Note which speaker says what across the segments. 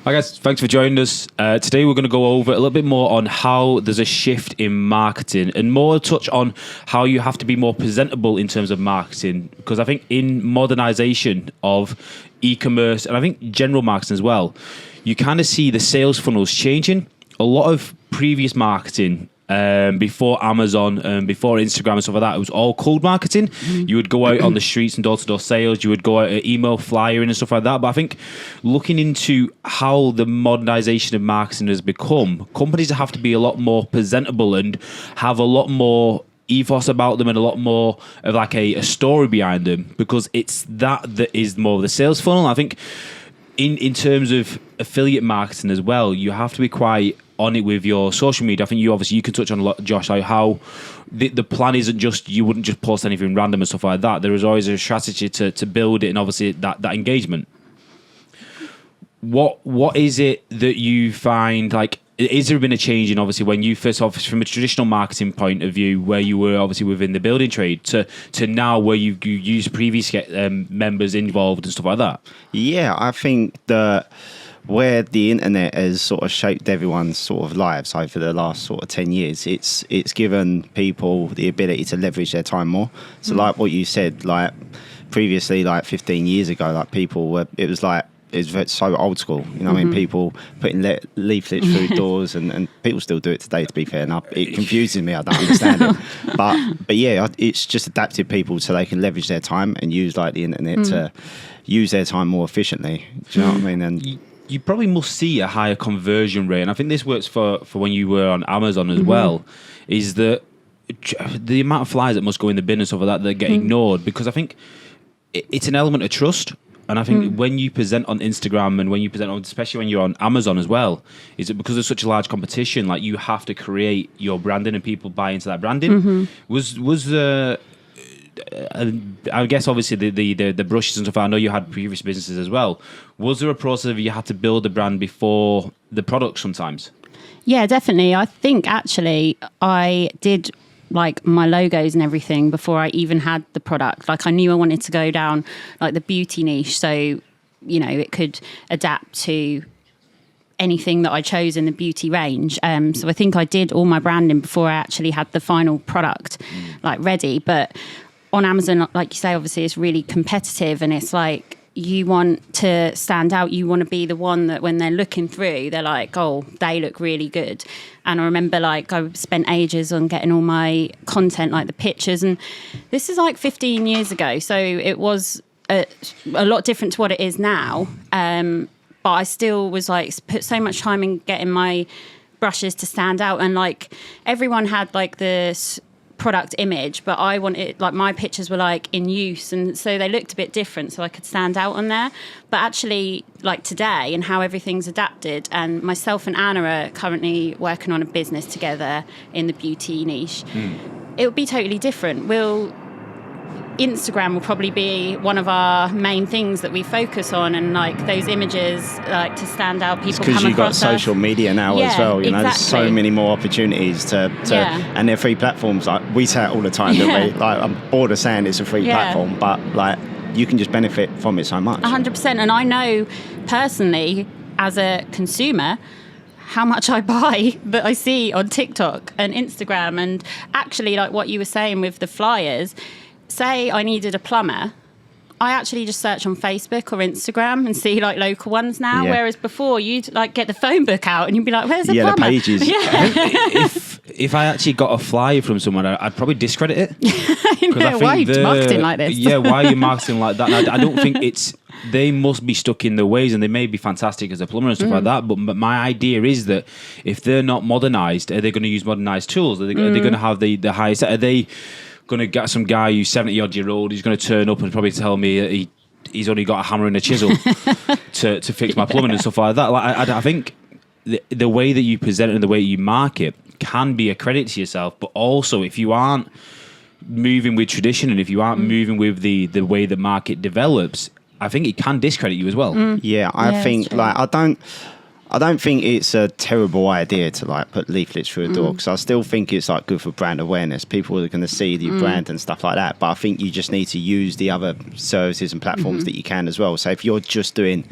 Speaker 1: Hi guys, thanks for joining us. Today we're going to go over a little bit more on how there's a shift in marketing and more touch on how you have to be more presentable in terms of marketing. Because I think in modernization of e-commerce and I think general marketing as well, you kind of see the sales funnels changing. A lot of previous marketing before Amazon, before Instagram and stuff like that, it was all cold marketing. You would go out on the streets and door-to-door sales. You would go out email flyering and stuff like that. But I think looking into how the modernization of marketing has become, companies have to be a lot more presentable and have a lot more ethos about them and a lot more of like a story behind them, because it's that is more of the sales funnel. I think in terms of affiliate marketing as well, you have to be quite on it with your social media. I think you can touch on a lot, Josh, like how the plan isn't just, you wouldn't just post anything random and stuff like that. There is always a strategy to build it, and obviously that engagement. What is it that you find, like, is there been a change in, obviously, when you first off, from a traditional marketing point of view, where you were obviously within the building trade, to now where you used previously get members involved and stuff like that?
Speaker 2: Yeah, I think that where the internet has sort of shaped everyone's sort of lives over the last sort of 10 years, it's given people the ability to leverage their time more. So like what you said, like previously, like 15 years ago, like people were, it was so old school, you know what I mean? People putting leaflets through doors, and people still do it today, to be fair. And it confuses me, I don't understand it. But yeah, it's just adapted people so they can leverage their time and use like the internet to use their time more efficiently. Do you know what I mean? And
Speaker 1: you probably must see a higher conversion rate, and I think this works for when you were on Amazon as well, is that the amount of flyers that must go in the bin and stuff like that get ignored, because I think it's an element of trust. And I think when you present on Instagram and when you present on, especially when you're on Amazon as well, is it because there's such a large competition, like you have to create your branding and people buy into that branding. Was the I guess obviously the brushes and stuff, I know you had previous businesses as well. Was there a process of you had to build a brand before the product sometimes?
Speaker 3: Yeah, definitely. I think actually I did like my logos and everything before I even had the product. Like I knew I wanted to go down like the beauty niche, so you know it could adapt to anything that I chose in the beauty range. So I think I did all my branding before I actually had the final product like ready. But on Amazon, like you say, obviously it's really competitive, and it's like you want to stand out. You want to be the one that when they're looking through, they're like, oh, they look really good. And I remember like I spent ages on getting all my content, like the pictures. And this is like 15 years ago. So it was a lot different to what it is now. But I still was like, put so much time in getting my brushes to stand out. And like everyone had like this product image, but I wanted, like my pictures were like in use, and so they looked a bit different, so I could stand out on there. But actually like today and how everything's adapted, and myself and Anna are currently working on a business together in the beauty niche, it would be totally different. Instagram will probably be one of our main things that we focus on, and like those images like to stand out, people come across us. Because you've got
Speaker 2: social media now as well, you know, there's so many more opportunities to and they're free platforms. Like we say it all the time, don't we? Like I'm bored of saying it's a free platform, but like you can just benefit from it so much.
Speaker 3: 100%. And I know personally as a consumer how much I buy that I see on TikTok and Instagram. And actually like what you were saying with the flyers, say I needed a plumber, I actually just search on Facebook or Instagram and see like local ones now. Yeah. Whereas before you'd like get the phone book out and you'd be like, where's the plumber?
Speaker 2: The pages.
Speaker 1: If I actually got a flyer from someone, I'd probably discredit it.
Speaker 3: I know, why are you marketing like this?
Speaker 1: Yeah, why are you marketing like that? I don't think they must be stuck in their ways, and they may be fantastic as a plumber and stuff like that. But my idea is that if they're not modernized, are they going to use modernized tools? Are they going to have the highest? Are they going to get some guy who's 70-odd-year-old who's going to turn up and probably tell me he's only got a hammer and a chisel to fix my plumbing and stuff like that? Like, I think the way that you present it and the way you market can be a credit to yourself, but also if you aren't moving with tradition and if you aren't moving with the way the market develops, I think it can discredit you as well.
Speaker 2: Yeah, I think like I don't think it's a terrible idea to like put leaflets through a door, because I still think it's like good for brand awareness. People are going to see your brand and stuff like that. But I think you just need to use the other services and platforms that you can as well. So if you're just doing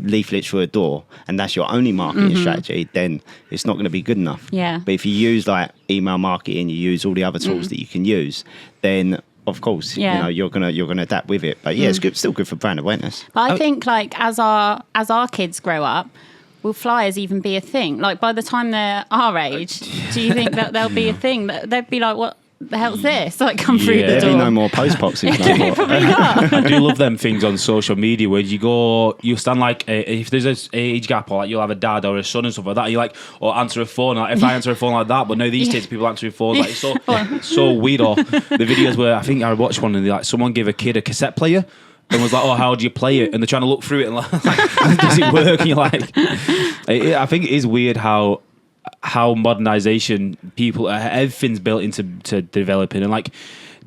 Speaker 2: leaflets through a door and that's your only marketing strategy, then it's not going to be good enough.
Speaker 3: Yeah.
Speaker 2: But if you use like email marketing, you use all the other tools that you can use, then of course, you're gonna adapt with it. But yeah, it's good, still good for brand awareness.
Speaker 3: But I think like as our kids grow up, will flyers even be a thing? Like by the time they're our age, do you think that there'll be a thing that they'd be like, what the hell's this? Like come through the door.
Speaker 2: There'll be no more post boxes. No more.
Speaker 3: Probably not.
Speaker 1: I do love them things on social media where you stand like if there's an age gap, or like you'll have a dad or a son and stuff like that, you like or answer a phone. Like if I answer a phone like that, but no, these days people answering phones like it's so weird. Or the videos where I think I watched one and like someone gave a kid a cassette player. And was like, oh, how do you play it? And they're trying to look through it and like, does it work? And you're like, I think it is weird how modernization, people, everything's built into developing, and like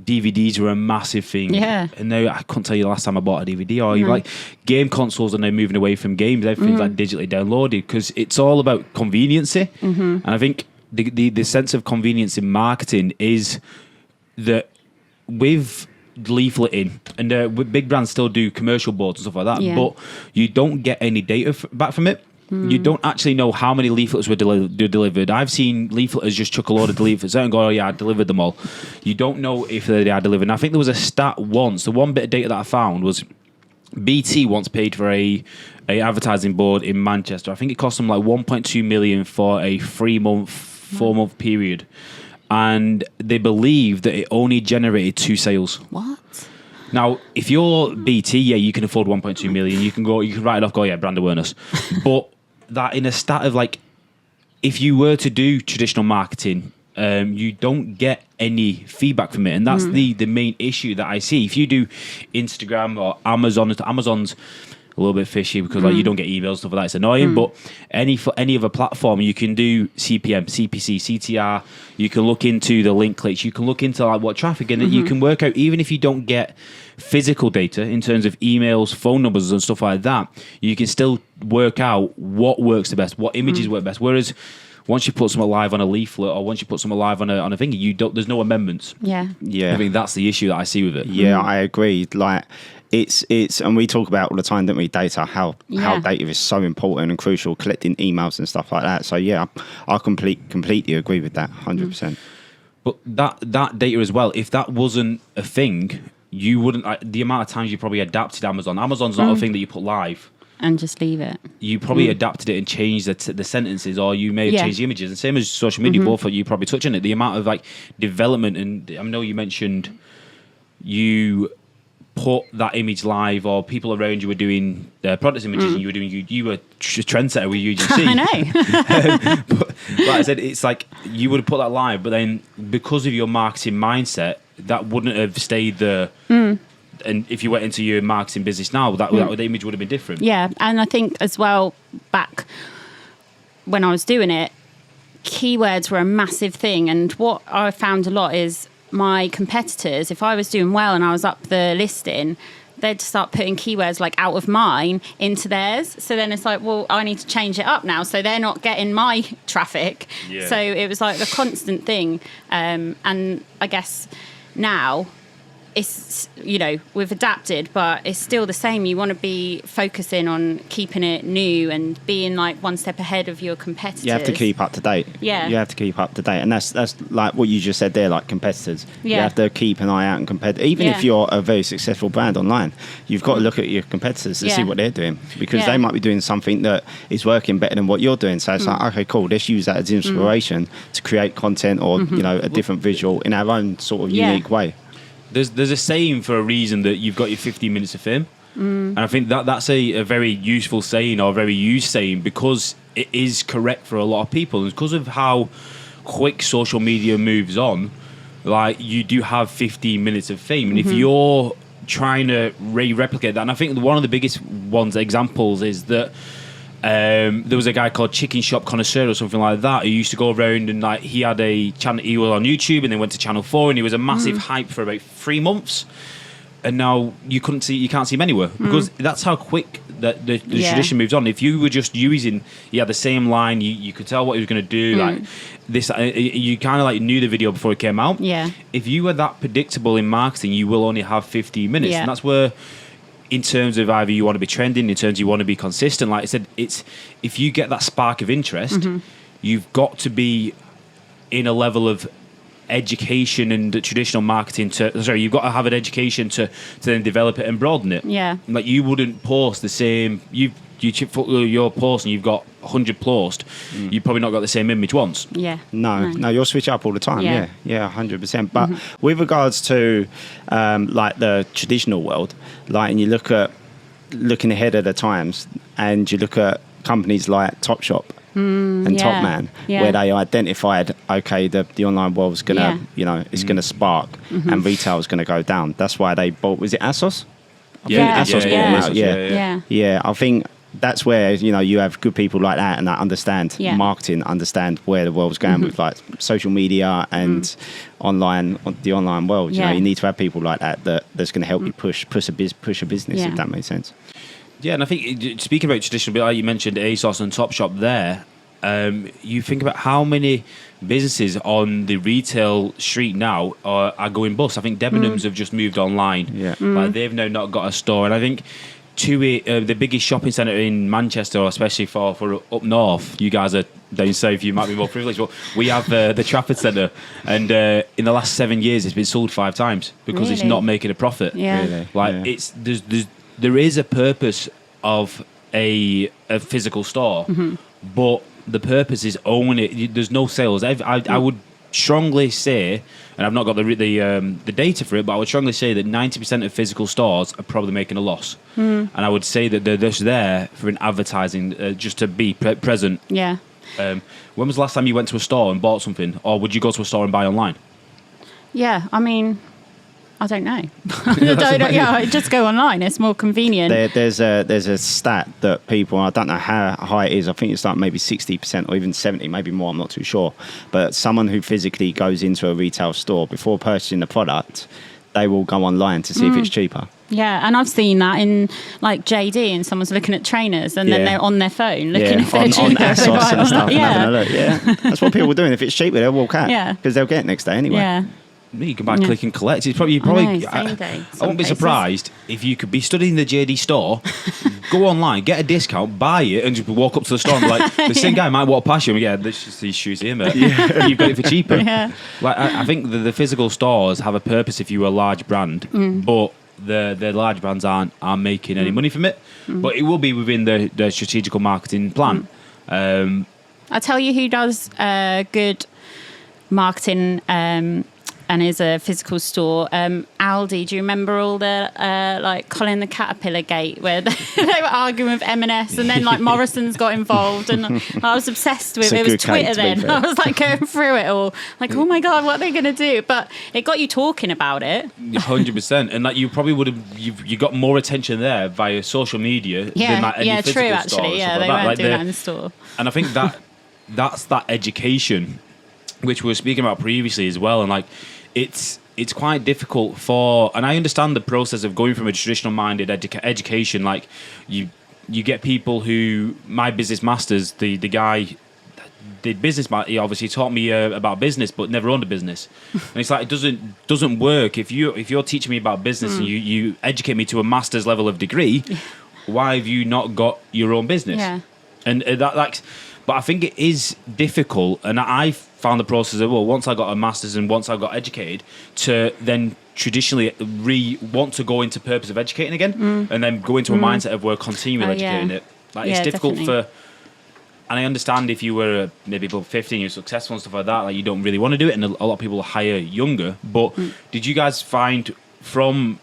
Speaker 1: DVDs were a massive thing.
Speaker 3: Yeah.
Speaker 1: And now I couldn't tell you the last time I bought a DVD. Or like game consoles are now moving away from games. Everything's like digitally downloaded because it's all about conveniency. And I think the sense of convenience in marketing is that with leafleting, and big brands still do commercial boards and stuff like that, but you don't get any data back from it. You don't actually know how many leaflets were delivered. I've seen leafleters just chuck a load of leaflets out and go, oh yeah, I delivered them all. You don't know if they are delivered. And I think there was a stat once, the one bit of data that I found was BT once paid for a advertising board in Manchester. I think it cost them like 1.2 million for a 4-month period. And they believe that it only generated 2 sales.
Speaker 3: What?
Speaker 1: Now, if you're BT, you can afford 1.2 million. You can write it off, brand awareness. But that in a stat of like, if you were to do traditional marketing, you don't get any feedback from it. And that's the main issue that I see. If you do Instagram or Amazon's a little bit fishy because like you don't get emails, stuff like that. It's annoying. But any other platform, you can do CPM, CPC, CTR. You can look into the link clicks. You can look into like what traffic, and you can work out, even if you don't get physical data in terms of emails, phone numbers and stuff like that, you can still work out what works the best, what images work best. Whereas once you put something live on a leaflet, or once you put something live on a thing, there's no amendments.
Speaker 3: Yeah.
Speaker 1: I think that's the issue that I see with it.
Speaker 2: Yeah, I agree. Like it's and we talk about all the time, don't we, data, how data is so important and crucial, collecting emails and stuff like that. So yeah, I completely agree with that, 100%.
Speaker 1: But that data as well, if that wasn't a thing, you wouldn't, the amount of times you probably adapted Amazon. Amazon's not a thing that you put live.
Speaker 3: And just leave it.
Speaker 1: You probably adapted it and changed the sentences, or you may have changed the images. And same as social media, both of you probably touch on it. The amount of like development, and I know you mentioned you put that image live, or people around you were doing product images, and you were a trendsetter with UGC.
Speaker 3: I know.
Speaker 1: But like I said, it's like you would have put that live, but then because of your marketing mindset, that wouldn't have stayed there. And if you went into your marketing business now, that the image would have been different. Yeah,
Speaker 3: and I think as well, back when I was doing it, keywords were a massive thing. And what I found a lot is my competitors, if I was doing well and I was up the listing, they'd start putting keywords like out of mine into theirs. So then it's like, well, I need to change it up now, so they're not getting my traffic. Yeah. So it was like a constant thing. And I guess now it's, we've adapted, but it's still the same. You want to be focusing on keeping it new and being like one step ahead of your competitors.
Speaker 2: You have to keep up to date.
Speaker 3: Yeah.
Speaker 2: You have to keep up to date. And that's like what you just said there, like competitors.
Speaker 3: Yeah.
Speaker 2: You have to keep an eye out and compare. Even if you're a very successful brand online, you've got to look at your competitors to see what they're doing, because they might be doing something that is working better than what you're doing. So it's like, okay, cool, let's use that as inspiration to create content or, a different visual in our own sort of unique way.
Speaker 1: There's a saying for a reason that you've got your 15 minutes of fame. And I think that's a very useful saying, or a very used saying, because it is correct for a lot of people. And because of how quick social media moves on, like you do have 15 minutes of fame. And if you're trying to replicate that, and I think one of the biggest examples is that there was a guy called Chicken Shop Connoisseur or something like that, who used to go around and like he had a channel. He was on YouTube and then went to Channel 4, and he was a massive hype for about 3 months. And now you can't see him anywhere, because that's how quick the tradition moves on. If you were just using, the same line, you could tell what he was going to do. Like this, you kind of like knew the video before it came out.
Speaker 3: Yeah.
Speaker 1: If you were that predictable in marketing, you will only have 15 minutes, and that's where in terms of either you want to be trending, in terms of you want to be consistent. Like I said, it's if you get that spark of interest, you've got to be in a level of education and traditional marketing you've got to have an education to then develop it and broaden it.
Speaker 3: Yeah.
Speaker 1: Like you wouldn't post the same, your post and you've got 100 posts, you've probably not got the same image once.
Speaker 3: Yeah.
Speaker 2: No, you'll switch up all the time.
Speaker 3: Yeah.
Speaker 2: Yeah, 100%. But with regards to like the traditional world, like, and you looking ahead of the times, and you look at companies like Topshop and Top Man, where they identified, okay, the online world's gonna, it's gonna spark, and retail's gonna go down. That's why they bought. Was it ASOS? ASOS bought them out. Yeah. I think that's where you have good people like that and that understand marketing, understand where the world's going with like social media and the online world. You need to have people like that's going to help you push a business, if that makes sense.
Speaker 1: Yeah, and I think speaking about traditional, like you mentioned ASOS and Topshop there, you think about how many businesses on the retail street now are going bust. I think Debenhams have just moved online. Yeah. Like they've now not got a store, and I think the biggest shopping centre in Manchester, especially for up north, you guys are down south, you might be more privileged, but we have the Trafford Centre, and in the last 7 years it's been sold 5 times because it's not making a profit.
Speaker 3: Yeah.
Speaker 1: Really? There is a purpose of a physical store, but the purpose is only there's no sales. I would strongly say, and I've not got the data for it, but I would strongly say that 90% of physical stores are probably making a loss. And I would say that they're just there for an advertising, just to be present.
Speaker 3: Yeah.
Speaker 1: When was the last time you went to a store and bought something, or would you go to a store and buy online?
Speaker 3: Yeah, I mean, I don't know. I just go online. It's more convenient.
Speaker 2: There's a stat that people, I don't know how high it is, I think it's like maybe 60% or even 70, maybe more, I'm not too sure. But someone who physically goes into a retail store, before purchasing the product, they will go online to see if it's cheaper.
Speaker 3: Yeah, and I've seen that in like JD, and someone's looking at trainers, and then they're on their phone looking if they're cheaper.
Speaker 2: On ASOS and stuff, and having a look. Yeah, that's what people are doing. If it's cheaper, they'll walk out because they'll get it next day anyway.
Speaker 3: Yeah.
Speaker 1: You can buy click and collect. It's probably. I won't be surprised if you could be studying the JD store, go online, get a discount, buy it, and just walk up to the store and be like, the same guy might walk past you and there's just these shoes here, mate. You've got it for cheaper.
Speaker 3: Yeah.
Speaker 1: Like I think the physical stores have a purpose if you're a large brand, but the large brands aren't making any money from it. But it will be within the strategical marketing plan.
Speaker 3: I'll tell you who does good marketing and is a physical store. Aldi, do you remember all the like Colin the Caterpillar gate where they were arguing with M&S, and then like Morrison's got involved, and I was obsessed with it. It was Twitter then. I was like going through it all, like, oh my God, what are they going to do? But it got you talking about it.
Speaker 1: 100%, and like you probably would have you got more attention there via social media than like any physical
Speaker 3: true,
Speaker 1: store.
Speaker 3: Actually, yeah, they weren't doing that in the store.
Speaker 1: And I think that's that education, which we were speaking about previously as well, and like it's quite difficult and I understand the process of going from a traditional minded education. Like you get people who, my business masters, the guy did business, he obviously taught me about business but never owned a business. And it's like it doesn't work if you're teaching me about business and you educate me to a master's level of degree. Why have you not got your own business? And but I think it is difficult, and I found the process of, once I got a master's and once I got educated, to then traditionally want to go into purpose of educating again, and then go into a mindset of we're continually educating it. Like it's difficult and I understand if you were maybe above 15, you're successful and stuff like that, like you don't really want to do it, and a lot of people hire younger. But did you guys find from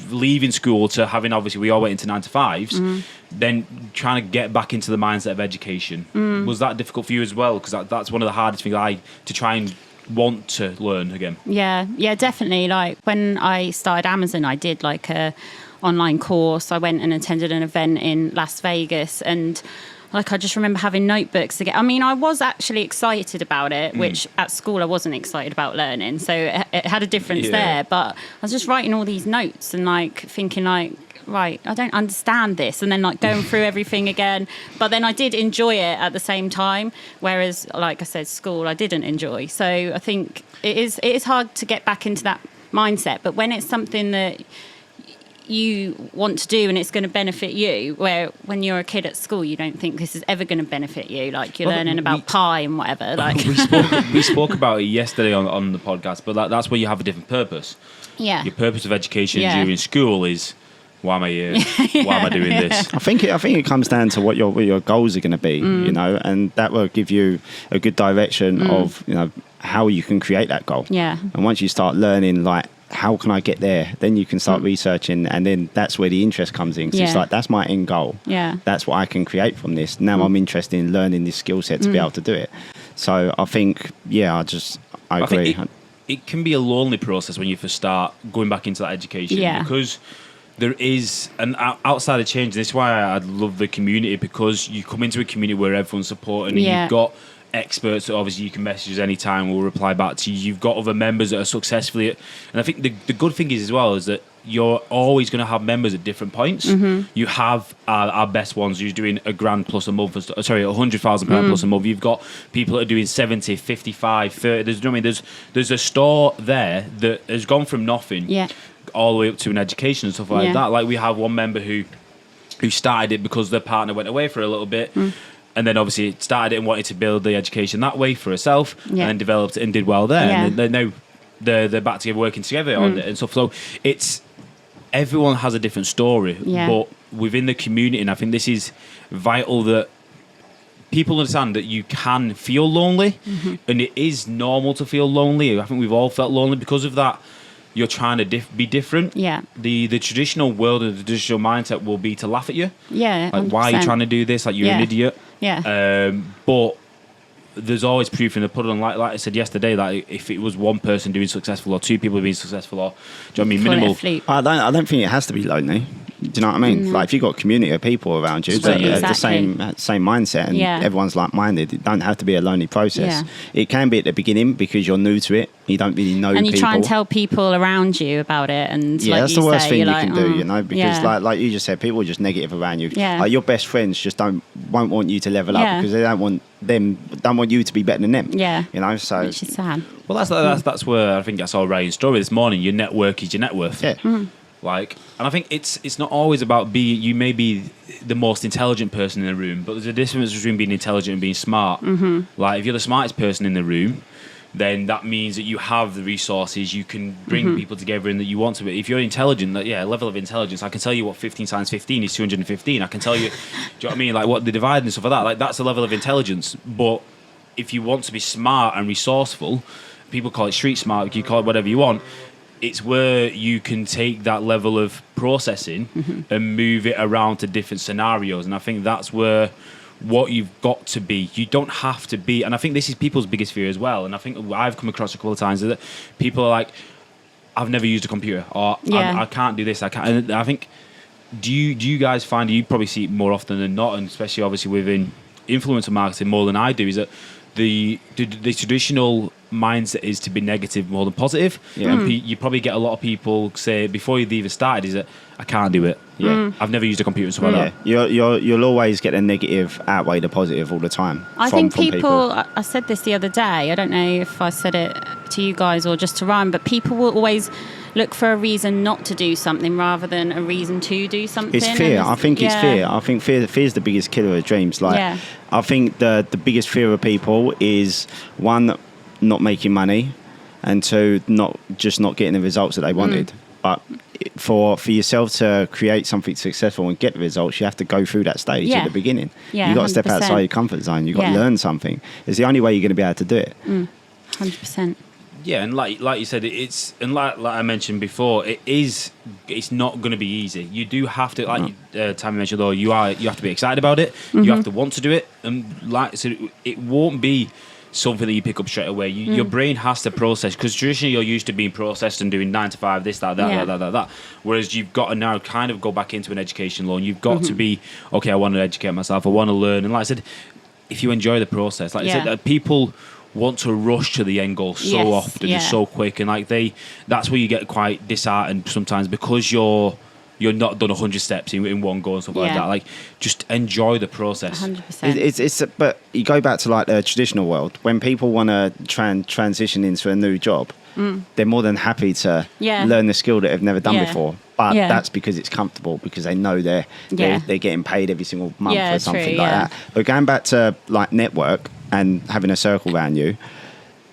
Speaker 1: leaving school to having, obviously we all went into 9 to 5s, then trying to get back into the mindset of education, was that difficult for you as well? Because that's one of the hardest things to try and want to learn again. Yeah,
Speaker 3: definitely. Like when I started Amazon, I did like a online course. I went and attended an event in Las Vegas, and like I just remember having notebooks to get. I mean, I was actually excited about it, which at school I wasn't excited about learning, so it had a difference there. But I was just writing all these notes and like thinking like, right, I don't understand this, and then like going through everything again. But then I did enjoy it at the same time, whereas like I said, school I didn't enjoy. So I think it is hard to get back into that mindset. But when it's something that you want to do and it's going to benefit you, where when you're a kid at school you don't think this is ever going to benefit you, like you're learning about pi and whatever, like
Speaker 1: we spoke about it yesterday on the podcast, but that's where you have a different purpose. Your purpose of education during school is, why am I here? Why am I doing this?
Speaker 2: I think it comes down to what your goals are going to be, you know, and that will give you a good direction of, you know, how you can create that goal. And once you start learning, like, how can I get there? Then you can start researching, and then that's where the interest comes in. 'Cause it's like, that's my end goal. That's what I can create from this. Now I'm interested in learning this skill set to be able to do it. So I think, I agree.
Speaker 1: Think it can be a lonely process when you first start going back into that education, because there is an outside of change. This is why I love the community, because you come into a community where everyone's supporting, and you've got experts that obviously you can message us anytime, we'll reply back to you. You've got other members that are successfully, and I think the good thing is as well is that you're always going to have members at different points. You have our best ones who's doing £1,000 plus a month, £100,000 plus a month. You've got people that are doing 70, 55, 30. There's a store there that has gone from nothing all the way up to an education and stuff like that. Like, we have one member who started it because their partner went away for a little bit. And then obviously started it and wanted to build the education that way for herself, and then developed it and did well there. And then now they're back together, working together on it and stuff. So everyone has a different story, but within the community, and I think this is vital, that people understand that you can feel lonely, and it is normal to feel lonely. I think we've all felt lonely because of that. You're trying to be different. The traditional world and the traditional mindset will be to laugh at you. Like, 100%. Why are you trying to do this? Like, you're an idiot. But there's always proof in the pudding. Like I said yesterday, like, if it was one person doing successful or two people being successful, or, do you know what I mean, minimal.
Speaker 2: I don't think it has to be lonely. Do you know what I mean? Like, if you've got a community of people around you that have the same mindset, and everyone's like-minded, it don't have to be a lonely process. It can be at the beginning because you're new to it. You don't really know people.
Speaker 3: And you try and tell people around you about it. And
Speaker 2: that's the worst thing you can do, you know, because like you just said, people are just negative around you. Like, your best friends just won't want you to level up, because they don't want you to be better than them. You know, so
Speaker 3: which is sad.
Speaker 1: Well, that's where I think that's all Ryan's story this morning. Your network is your net worth. Like, and I think it's not always about you may be the most intelligent person in the room, but there's a difference between being intelligent and being smart. Like, if you're the smartest person in the room, then that means that you have the resources, you can bring people together and that you want to be. If you're intelligent, level of intelligence, I can tell you what 15 times 15 is 215. I can tell you, do you know what I mean? Like, what the divide and stuff like that. Like, that's a level of intelligence. But if you want to be smart and resourceful, people call it street smart, you call it whatever you want, it's where you can take that level of processing and move it around to different scenarios. And I think that's where what you've got to be. You don't have to be, and I think this is people's biggest fear as well. And I think I've come across a couple of times that people are like, I've never used a computer, or I can't do this, I can't. And I think, do you guys find, you probably see it more often than not, and especially obviously within influencer marketing more than I do, is that the traditional mindset is to be negative more than positive. And you probably get a lot of people say before you've even started is that I can't do it. I've never used a computer and stuff like that.
Speaker 2: You'll always get the negative outweigh the positive all the time.
Speaker 3: I think people, I said this the other day, I don't know if I said it to you guys or just to Ryan, but people will always look for a reason not to do something rather than a reason to do something.
Speaker 2: It's fear. I think it's fear. I think fear is the biggest killer of dreams. Like, I think the biggest fear of people is, one, not making money, and two, not getting the results that they wanted. But for yourself to create something successful and get the results, you have to go through that stage at the beginning. You've got to step outside your comfort zone. You've got to learn something. It's the only way you're going to be able to do it.
Speaker 3: 100%.
Speaker 1: Yeah, and like you said, like I mentioned before, it's not going to be easy. You do have to, like Tami mentioned, though, you have to be excited about it. You have to want to do it, and like I said, it won't be something that you pick up straight away. Your brain has to process, because traditionally you're used to being processed and doing 9 to 5, this, that. Whereas you've got to now kind of go back into an education loan. You've got to be, okay, I want to educate myself, I want to learn. And like I said, if you enjoy the process, like I said, people want to rush to the end goal so often and so quick, and like that's where you get quite disheartened sometimes, because you're not done 100 steps in one go and stuff like that. Like, just enjoy the process.
Speaker 3: 100%.
Speaker 2: But you go back to like the traditional world, when people want to transition into a new job, they're more than happy to
Speaker 3: Yeah.
Speaker 2: learn the skill that they've never done
Speaker 3: Yeah.
Speaker 2: before. But
Speaker 3: Yeah.
Speaker 2: that's because it's comfortable, because they know they're getting paid every single month
Speaker 3: Yeah,
Speaker 2: or something
Speaker 3: true,
Speaker 2: like
Speaker 3: yeah.
Speaker 2: that. But going back to like network and having a circle around you,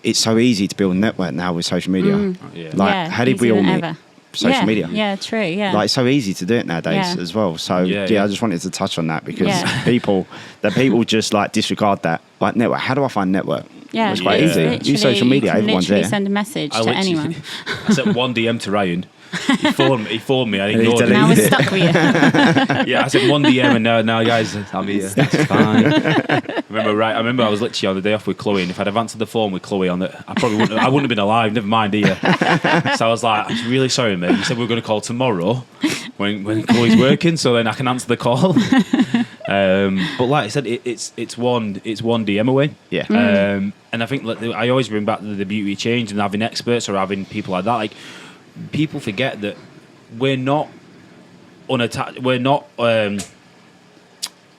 Speaker 2: it's so easy to build a network now with social media.
Speaker 1: Yeah.
Speaker 2: Like,
Speaker 3: Yeah,
Speaker 2: how did we
Speaker 3: easier
Speaker 2: all
Speaker 3: than
Speaker 2: meet?
Speaker 3: ever.
Speaker 2: Social media.
Speaker 3: Yeah, true. Yeah.
Speaker 2: Like, it's so easy to do it nowadays
Speaker 3: Yeah.
Speaker 2: as well. So
Speaker 1: Yeah.
Speaker 2: I just wanted to touch on that, because
Speaker 3: Yeah.
Speaker 2: people just like disregard that. Like, network. How do I find network?
Speaker 3: yeah,
Speaker 2: It's quite
Speaker 1: Yeah.
Speaker 2: easy.
Speaker 3: Literally,
Speaker 2: Use social media.
Speaker 3: You can
Speaker 2: Everyone's
Speaker 3: literally
Speaker 2: there.
Speaker 3: send a message
Speaker 1: I
Speaker 3: to
Speaker 1: literally-
Speaker 3: anyone.
Speaker 1: I sent one DM to Ryan. He phoned me. I
Speaker 2: And he
Speaker 1: ignored
Speaker 2: deleted
Speaker 1: him.
Speaker 3: Now we're
Speaker 2: it.
Speaker 3: stuck with you.
Speaker 1: Yeah, I sent one DM, and now guys, I'm here. It's fine. I remember I was literally on the day off with Chloe, and if I'd have answered the phone with Chloe on it, I wouldn't have been alive. Never mind here. So I was like, I'm really sorry, mate. You said we were going to call tomorrow when Chloe's working, so then I can answer the call. But like I said, it's one DM away.
Speaker 2: Yeah.
Speaker 1: And I think I always bring back the beauty of change and having experts or having people like that. Like, people forget that we're not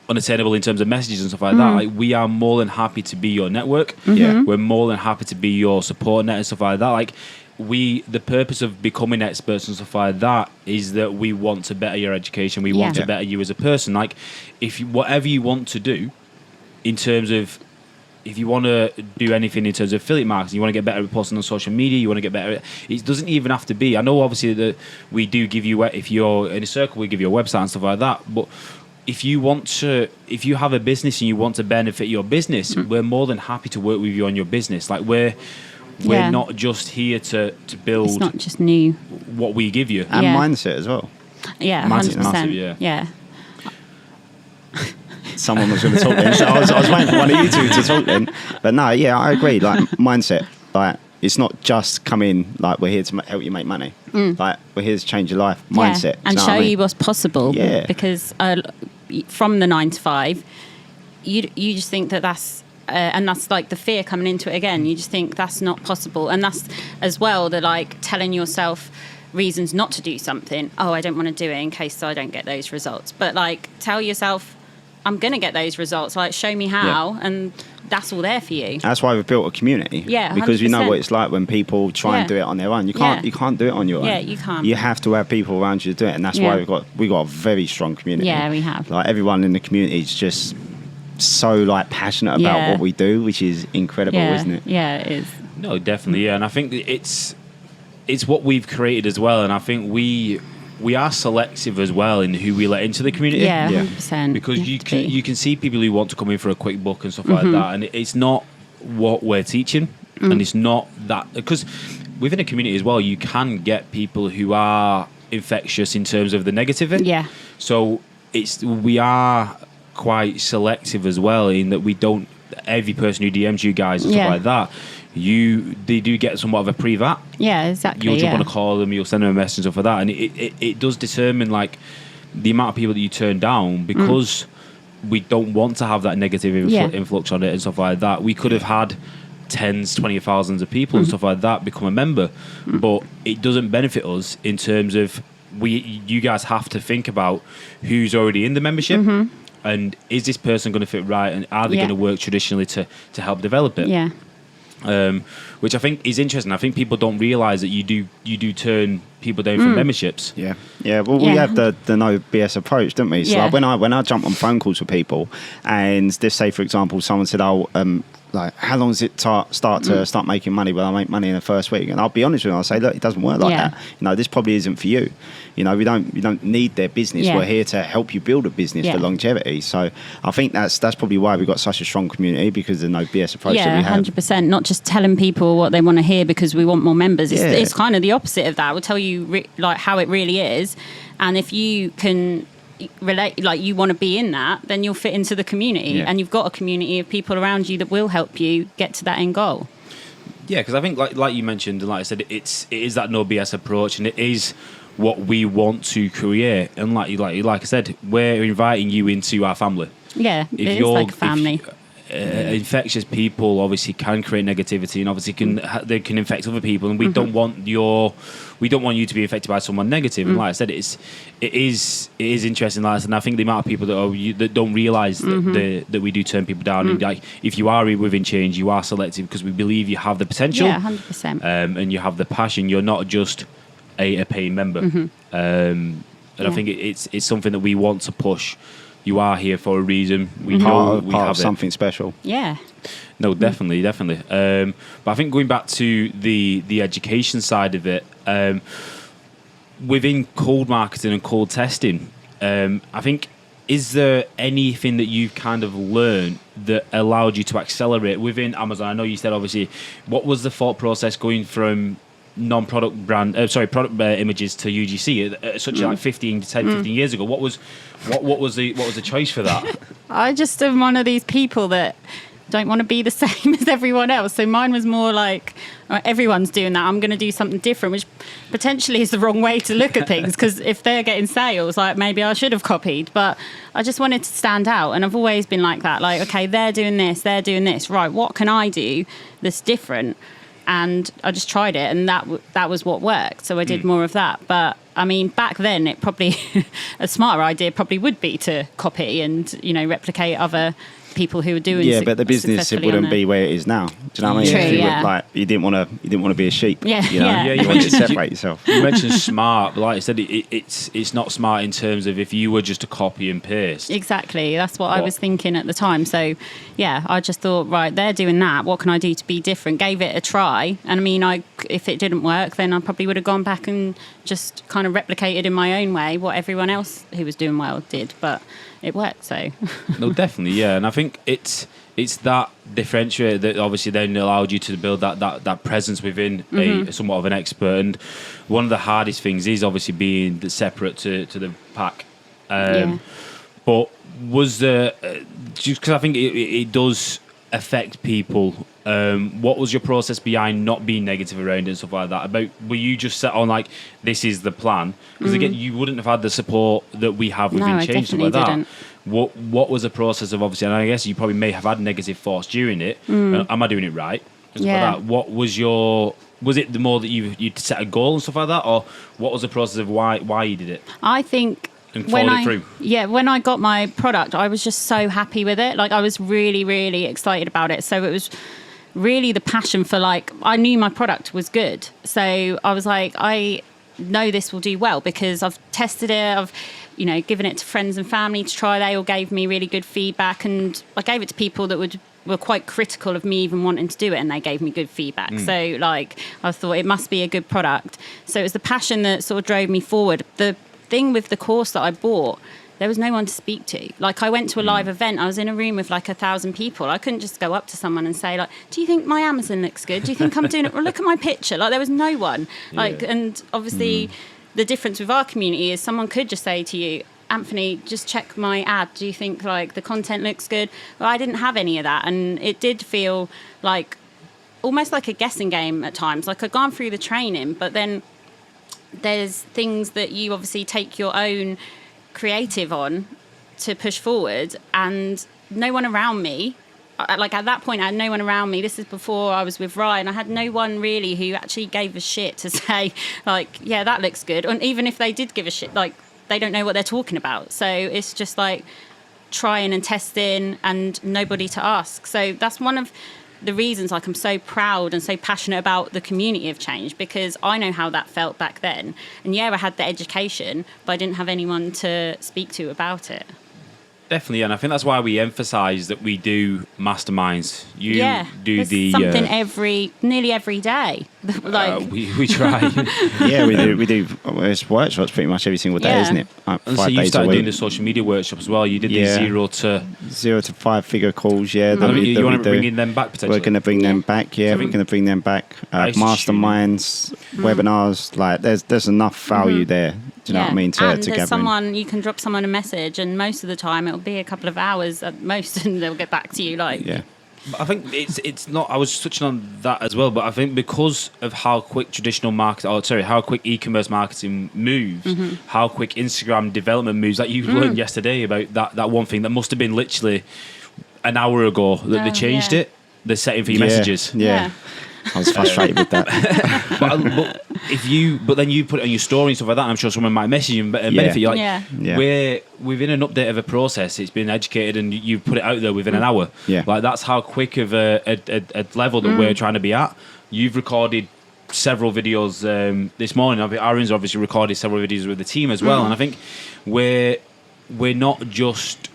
Speaker 1: unattainable in terms of messages and stuff like that. Like, we are more than happy to be your network.
Speaker 2: Yeah.
Speaker 1: We're more than happy to be your support net and stuff like that. Like, the purpose of becoming experts and stuff like that is that we want to better your education. We want
Speaker 3: Yeah.
Speaker 1: to better you as a person. Like, whatever you want to do in terms of, if you want to do anything in terms of affiliate marketing, you want to get better at posting on social media, you want to get better at, it doesn't even have to be, I know obviously that we do give you, if you're in a circle, we give you a website and stuff like that, but if you have a business and you want to benefit your business, we're more than happy to work with you on your business. Like, we're
Speaker 3: Yeah.
Speaker 1: not just here to
Speaker 3: It's
Speaker 1: build
Speaker 3: not just new.
Speaker 1: what we give you.
Speaker 2: And
Speaker 3: Yeah.
Speaker 2: mindset as well.
Speaker 3: Yeah,
Speaker 2: Massive,
Speaker 3: 100%.
Speaker 1: massive,
Speaker 3: Yeah.
Speaker 2: Someone was going to talk then. So I was waiting for one of you two to talk then. But no, yeah, I agree. Like, mindset. Like, it's not just come in, like, we're here to help you make money. Like, we're here to change your life. Mindset.
Speaker 3: Yeah. And
Speaker 2: do you know
Speaker 3: show
Speaker 2: what I mean?
Speaker 3: you what's possible.
Speaker 2: Yeah.
Speaker 3: Because from the 9 to 5, you just think that's and that's like the fear coming into it again. You just think that's not possible, and that's as well the like telling yourself reasons not to do something. Oh, I don't want to do it in case I don't get those results. But like, tell yourself, I'm going to get those results. Like, show me how, and that's all there for you.
Speaker 2: That's why we've built a community.
Speaker 3: Yeah,
Speaker 2: because we know
Speaker 3: 100%.
Speaker 2: what it's like when people try and
Speaker 3: Yeah.
Speaker 2: do it on their own. You
Speaker 3: Yeah.
Speaker 2: can't do it on your own.
Speaker 3: Yeah, you can't.
Speaker 2: You have to have people around you to do it, and that's why
Speaker 3: Yeah.
Speaker 2: we got a very strong community.
Speaker 3: Yeah, we have.
Speaker 2: Like, everyone in the community is just so like passionate about
Speaker 3: Yeah.
Speaker 2: what we do, which is incredible,
Speaker 3: Yeah,
Speaker 2: isn't it?
Speaker 3: yeah, it is.
Speaker 1: No, definitely, yeah. And I think that it's what we've created as well. And I think we are selective as well in who we let into the community.
Speaker 3: Yeah,
Speaker 2: Yeah.
Speaker 3: 100%.
Speaker 1: Because you
Speaker 3: have to be.
Speaker 1: can see people who want to come in for a quick book and stuff like that, and it's not what we're teaching, and it's not that, because within a community as well, you can get people who are infectious in terms of the negativity.
Speaker 3: Yeah.
Speaker 1: So we are quite selective as well in that we don't, every person who DMs you guys and stuff
Speaker 3: Yeah.
Speaker 1: like that, they do get somewhat of a pre-vat.
Speaker 3: Yeah, exactly.
Speaker 1: You'll jump
Speaker 3: yeah.
Speaker 1: on a call them, you'll send them a message and stuff like that, and it does determine like the amount of people that you turn down, because we don't want to have that negative
Speaker 3: Yeah.
Speaker 1: influx on it and stuff like that. We could have had tens, 20 thousands of people and stuff like that become a member, but it doesn't benefit us in terms of you guys have to think about who's already in the membership, and is this person going to fit right, and are they
Speaker 3: Yeah.
Speaker 1: going to work traditionally to help develop it?
Speaker 3: Yeah.
Speaker 1: Which I think is interesting. I think people don't realise that you do turn people down from memberships.
Speaker 2: Yeah, yeah. Well, we
Speaker 3: Yeah.
Speaker 2: have the no BS approach, don't we? So
Speaker 3: Yeah.
Speaker 2: like when I jump on phone calls with people, and let's say, for example, someone said, "Oh, like, how long does it start making money? Will I make money in the first week?" And I'll be honest with you, I'll say, "Look, it doesn't work like
Speaker 3: Yeah.
Speaker 2: that. You know, this probably isn't for you. You know, we don't need their business.
Speaker 3: Yeah.
Speaker 2: We're here to help you build a business
Speaker 3: Yeah.
Speaker 2: for longevity." So I think that's probably why we've got such a strong community, because of the no BS approach that
Speaker 3: Yeah,
Speaker 2: we have.
Speaker 3: 100%. Not just telling people what they want to hear because we want more members. It's,
Speaker 2: Yeah.
Speaker 3: it's kind of the opposite of that. We'll tell you like how it really is, and if you can relate, like you want to be in that, then you'll fit into the community,
Speaker 2: Yeah.
Speaker 3: and you've got a community of people around you that will help you get to that end goal.
Speaker 1: Yeah, because I think like you mentioned, and like I said, it is that no BS approach, and it is what we want to create. And like I said, we're inviting you into our family.
Speaker 3: Yeah, it is like a family.
Speaker 1: infectious people obviously can create negativity, and obviously they can infect other people, and we don't want you to be infected by someone negative. And like I said, it is interesting, like I said, and I think the amount of people that don't realise that we do turn people down. And like, if you are within change, you are selective because we believe you have the potential,
Speaker 3: 100%,
Speaker 1: and you have the passion. You're not just a paying member, and I think it's something that we want to push. You are here for a reason. We know we have
Speaker 2: something special.
Speaker 3: Yeah.
Speaker 1: No, definitely. But I think going back to the education side of it, within cold marketing and cold testing, I think, is there anything that you've kind of learned that allowed you to accelerate within Amazon? I know you said, obviously, what was the thought process going from non-product product images to UGC such like 15 years ago? What was the choice for that?
Speaker 3: I just am one of these people that don't want to be the same as everyone else. So mine was more like, everyone's doing that, I'm going to do something different, which potentially is the wrong way to look at things, because if they're getting sales, like, maybe I should have copied. But I just wanted to stand out, and I've always been like that. Like, okay, they're doing this, right, what can I do that's different? And I just tried it, and that was what worked. So I did more of that. But I mean, back then, it probably a smarter idea probably would be to copy and replicate other people who were doing.
Speaker 2: Yeah, but the business, it wouldn't be where it is now. Do you know what I mean?
Speaker 3: True,
Speaker 2: If you
Speaker 3: yeah.
Speaker 2: would, like, you didn't want to be a sheep.
Speaker 3: Yeah,
Speaker 2: you know?
Speaker 3: yeah.
Speaker 2: You wanted to separate yourself.
Speaker 1: You mentioned smart, but like I said, it's not smart in terms of if you were just to copy and paste.
Speaker 3: Exactly, that's what I was thinking at the time. So yeah, I just thought, right, they're doing that, what can I do to be different? Gave it a try, and I mean, if it didn't work, then I probably would have gone back and just kind of replicated in my own way what everyone else who was doing well did, but it worked. So
Speaker 1: No, definitely, yeah. And I think it's that differentiator that obviously then allowed you to build that presence within a somewhat of an expert. And one of the hardest things is obviously being separate to the pack. But was there, just because I think it does affect people, what was your process behind not being negative around it and stuff like that? Were you just set on like, this is the plan? Because again, you wouldn't have had the support that we have within change, stuff like that.
Speaker 3: Didn't.
Speaker 1: What was the process of, obviously, and I guess you probably may have had negative thoughts during it. Am I doing it right? And stuff like that. What was it the more that you'd set a goal and stuff like that, or what was the process of why you did it?
Speaker 3: I think when I got my product, I was just so happy with it. Like, I was really, really excited about it. So it was really the passion for, like, I knew my product was good. So I was like, I know this will do well because I've tested it. I've, given it to friends and family to try. They all gave me really good feedback, and I gave it to people that were quite critical of me even wanting to do it, and they gave me good feedback. So, like, I thought it must be a good product. So it was the passion that sort of drove me forward. The thing with the course that I bought, there was no one to speak to. Like, I went to a live event, I was in a room with like 1,000 people. I couldn't just go up to someone and say, like, do you think my Amazon looks good? Do you think I'm doing it? Well, look at my picture. Like, there was no one. Like, and obviously the difference with our community is someone could just say to you, Anthony, just check my ad. Do you think, like, the content looks good? Well, I didn't have any of that. And it did feel like almost like a guessing game at times. Like, I'd gone through the training, but then there's things that you obviously take your own creative on to push forward, and no one around me, like, at that point I had no one around me. This is before I was with Ryan. I had no one really who actually gave a shit to say, like, yeah, that looks good. And even if they did give a shit, like, they don't know what they're talking about. So it's just like trying and testing and nobody to ask. So that's one of the reasons, like, I'm so proud and so passionate about the community of change, because I know how that felt back then. And yeah, I had the education, but I didn't have anyone to speak to about it.
Speaker 1: Definitely, and I think that's why we emphasise that we do masterminds. You do the
Speaker 3: something nearly every day. Like,
Speaker 1: we try.
Speaker 2: Yeah, we do. It's workshops pretty much every single day, isn't it? Like,
Speaker 1: and so you started doing the social media workshop as well. You did the 0 to
Speaker 2: 5 figure calls. Yeah,
Speaker 1: you want to bring them back potentially?
Speaker 2: We're going to bring them back. Yeah, we're going to bring them back. Masterminds, webinars. Like, there's enough value there. Do you know what I mean?
Speaker 3: And there's someone, you can drop someone a message, and most of the time it'll be a couple of hours at most, and they'll get back to you. Like,
Speaker 1: yeah. But I think it's not. I was touching on that as well, but I think because of how quick how quick e-commerce marketing moves, how quick Instagram development moves. Like you learned yesterday about that one thing that must have been literally an hour ago that they
Speaker 3: Oh,
Speaker 1: changed
Speaker 3: yeah.
Speaker 1: it. The setting for your messages.
Speaker 2: Yeah. I was frustrated with that.
Speaker 1: but then you put it on your story and stuff like that, and I'm sure someone might message you and benefit you. Like,
Speaker 3: Yeah.
Speaker 1: we're within an update of a process. It's been educated, and you put it out there within an hour.
Speaker 2: Yeah.
Speaker 1: Like that's how quick of a level that we're trying to be at. You've recorded several videos this morning. Aaron's obviously recorded several videos with the team as well, and I think we're not just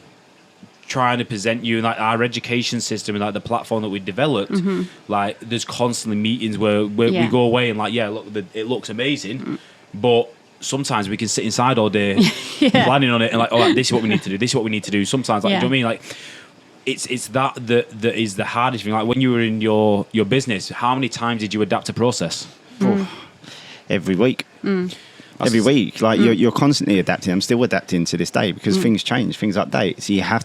Speaker 1: trying to present you, and like our education system and like the platform that we developed, like there's constantly meetings where we go away and like, look, it looks amazing, but sometimes we can sit inside all day planning on it and like, oh, like, this is what we need to do, this is what we need to do. Sometimes, like, do you know what I mean? Like, it's that is the hardest thing. Like when you were in your business, how many times did you adapt a process?
Speaker 2: Every week. Every week, like you're constantly adapting. I'm still adapting to this day because things change, things update. So you have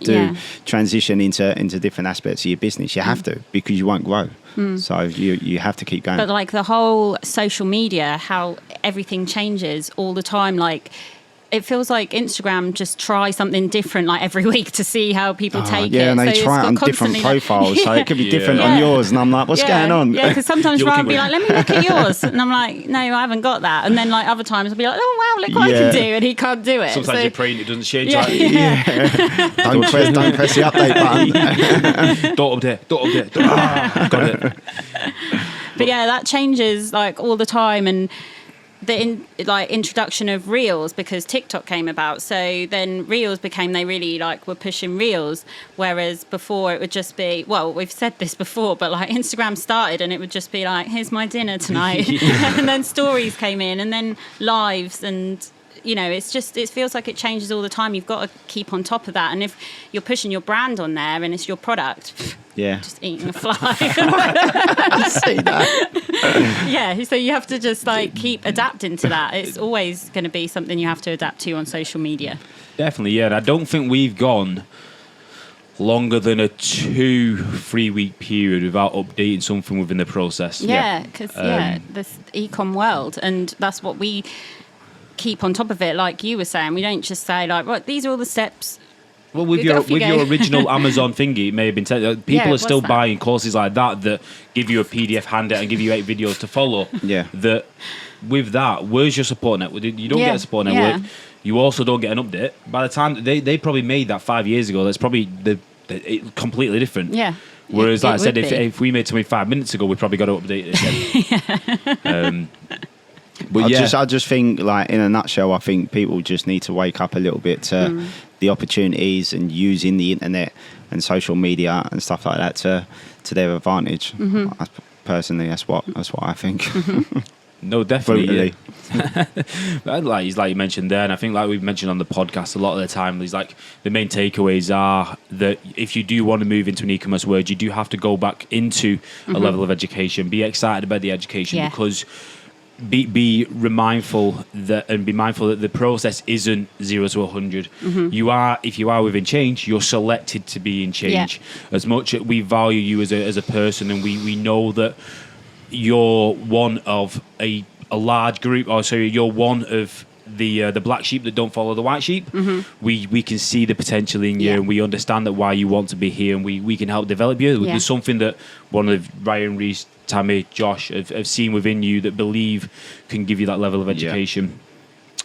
Speaker 2: to transition into different aspects of your business. You have to, because you won't grow. So you have to keep going.
Speaker 3: But like the whole social media, how everything changes all the time. Like it feels like Instagram just try something different like every week to see how people take it.
Speaker 2: Yeah, and they
Speaker 3: So
Speaker 2: try
Speaker 3: it's
Speaker 2: it on
Speaker 3: got
Speaker 2: different
Speaker 3: constantly, like-
Speaker 2: profiles, so it could be different
Speaker 3: Yeah.
Speaker 2: on yours. And I'm like, what's going on?
Speaker 3: Yeah, because sometimes
Speaker 1: You're
Speaker 3: Ryan will be
Speaker 1: looking
Speaker 3: like, let me look at yours. And I'm like, no, I haven't got that. And then like other times I'll be like, oh, wow, look what I can do. And he can't do it.
Speaker 1: Sometimes
Speaker 3: So-
Speaker 1: you're praying it doesn't change.
Speaker 3: Yeah.
Speaker 1: Like,
Speaker 2: Don't press the update button.
Speaker 1: don't update. Got it.
Speaker 3: But yeah, that changes like all the time, and the introduction of Reels, because TikTok came about. So then Reels became, they really like were pushing Reels, whereas before it would just be, well, we've said this before, but like Instagram started and it would just be like, here's my dinner tonight. And then stories came in, and then lives, and you know, it's just, it feels like it changes all the time. You've got to keep on top of that. And if you're pushing your brand on there and it's your product,
Speaker 2: Yeah.
Speaker 3: just eating a fly.
Speaker 2: I see that.
Speaker 3: Yeah, so you have to just like keep adapting to that. It's always going to be something you have to adapt to on social media.
Speaker 1: Definitely, yeah. And I don't think we've gone longer than a 2-3 week period without updating something within the process.
Speaker 3: Yeah, because this e-com world, and that's what we keep on top of it. Like you were saying, we don't just say like, right, these are all the steps.
Speaker 1: Well, with
Speaker 3: Off you
Speaker 1: your
Speaker 3: go.
Speaker 1: original Amazon thingy, it may have been people
Speaker 3: Yeah, it
Speaker 1: are
Speaker 3: was
Speaker 1: still
Speaker 3: that.
Speaker 1: buying courses like that give you a PDF handout and give you 8 videos to follow.
Speaker 2: Yeah.
Speaker 1: That with that, where's your support network? You don't
Speaker 3: Yeah,
Speaker 1: get a support network.
Speaker 3: yeah.
Speaker 1: You also don't get an update. By the time they probably made that 5 years ago, that's probably it completely different.
Speaker 3: Yeah.
Speaker 1: Whereas,
Speaker 3: It
Speaker 1: like I said,
Speaker 3: would be.
Speaker 1: if we made something 5 minutes ago, we probably got to update it again. But
Speaker 2: I just think, like, in a nutshell, I think people just need to wake up a little bit to the opportunities and using the internet and social media and stuff like that to their advantage. Personally, that's what I think.
Speaker 1: No, definitely.
Speaker 2: Brutally.
Speaker 1: But like you mentioned there, and I think like we've mentioned on the podcast a lot of the time, is like the main takeaways are that if you do want to move into an e-commerce world, you do have to go back into a level of education. Be excited about the education because be mindful that the process isn't 0 to 100. If you are within change, you're selected to be in change. As much as we value you as a person, and we know that you're one of a large group, or so you're one of the black sheep that don't follow the white sheep. We can see the potential in you, and we understand that why you want to be here, and we can help develop you. There's something that one of Ryan, Reese, Tami, Josh have seen within you that believe can give you that level of education.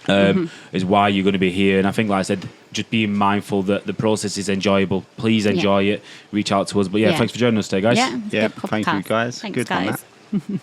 Speaker 1: Is why you're going to be here. And I think, like I said, just being mindful that the process is enjoyable. Please enjoy it. Reach out to us. But thanks for joining us today, guys.
Speaker 3: Yeah,
Speaker 2: Yeah, thank you, guys.
Speaker 3: Thanks,
Speaker 2: Good on
Speaker 3: guys.
Speaker 2: that.